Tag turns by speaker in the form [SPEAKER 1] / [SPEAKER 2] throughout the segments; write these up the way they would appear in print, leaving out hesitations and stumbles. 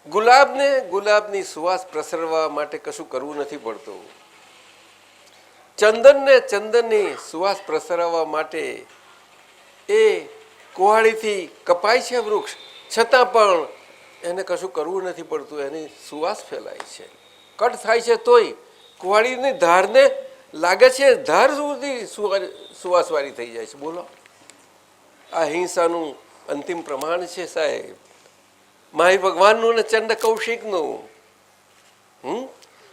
[SPEAKER 1] ગુલાબની સુવાસ પ્રસરવા માટે કશું કરવું નથી પડતું. ચંદનની સુવાસ પ્રસરવા માટે એ કુહાડીથી કપાય છે વૃક્ષ, છતાં પણ એને કશું કરવું નથી પડતું, એની સુવાસ ફેલાય છે. કટ થાય છે તોય કુહાડીની ધારને લાગે છે, ધાર સુધી સુવાસવાળી થઈ જાય છે. બોલો, આ હિંસાનું અંતિમ પ્રમાણ છે સાહેબ, માહી ભગવાનનું ને ચંડ કૌશિકનું,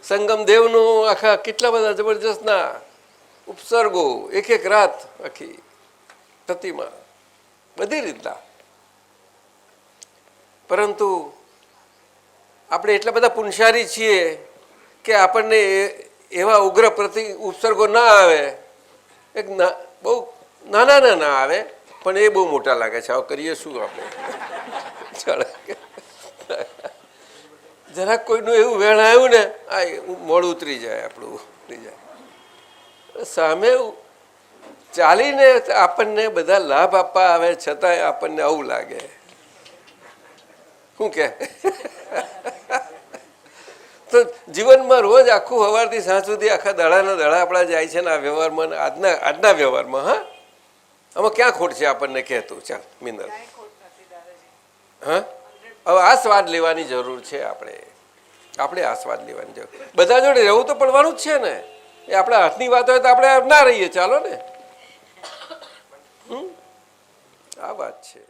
[SPEAKER 1] સંગમ દેવનું. આખા કેટલા બધા જબરજસ્તના ઉપસર્ગો, એક એક રાત આખી પ્રતિમા, બધી રીતના. પરંતુ આપણે એટલા બધા પુનશારી છીએ કે આપણને એવા ઉગ્ર ઉપસર્ગો ના આવે. એક બહુ નાના આવે, પણ એ બહુ મોટા લાગે છે. આવું કરીએ શું આપણે? જરાક કોઈનું એવું વેણ આવ્યું ને, આ મોડું ઉતરી જાય, આપણું ઉતરી જાય. સામે ચાલીને આપણને બધા લાભ આપવા આવે, છતાંય આપણને આવું લાગે. શું કે? તો જીવનમાં રોજ આખું સવારથી સાંજ સુધી આખા દાડાના દાડા આપણા જાય છે ને આ વ્યવહારમાં, આજના વ્યવહારમાં. હા, આમાં ક્યાં ખોટ છે આપણને કહેતું? ચાલ મિનલ, હા, હવે આ સ્વાદ લેવાની જરૂર છે. આપણે આ સ્વાદ લેવાની જરૂર. બધા જોડે રહેવું તો પડવાનું જ છે ને. એ આપણા હાથની વાત હોય તો આપણે ના રહીએ, ચાલો ને. આ વાત છે.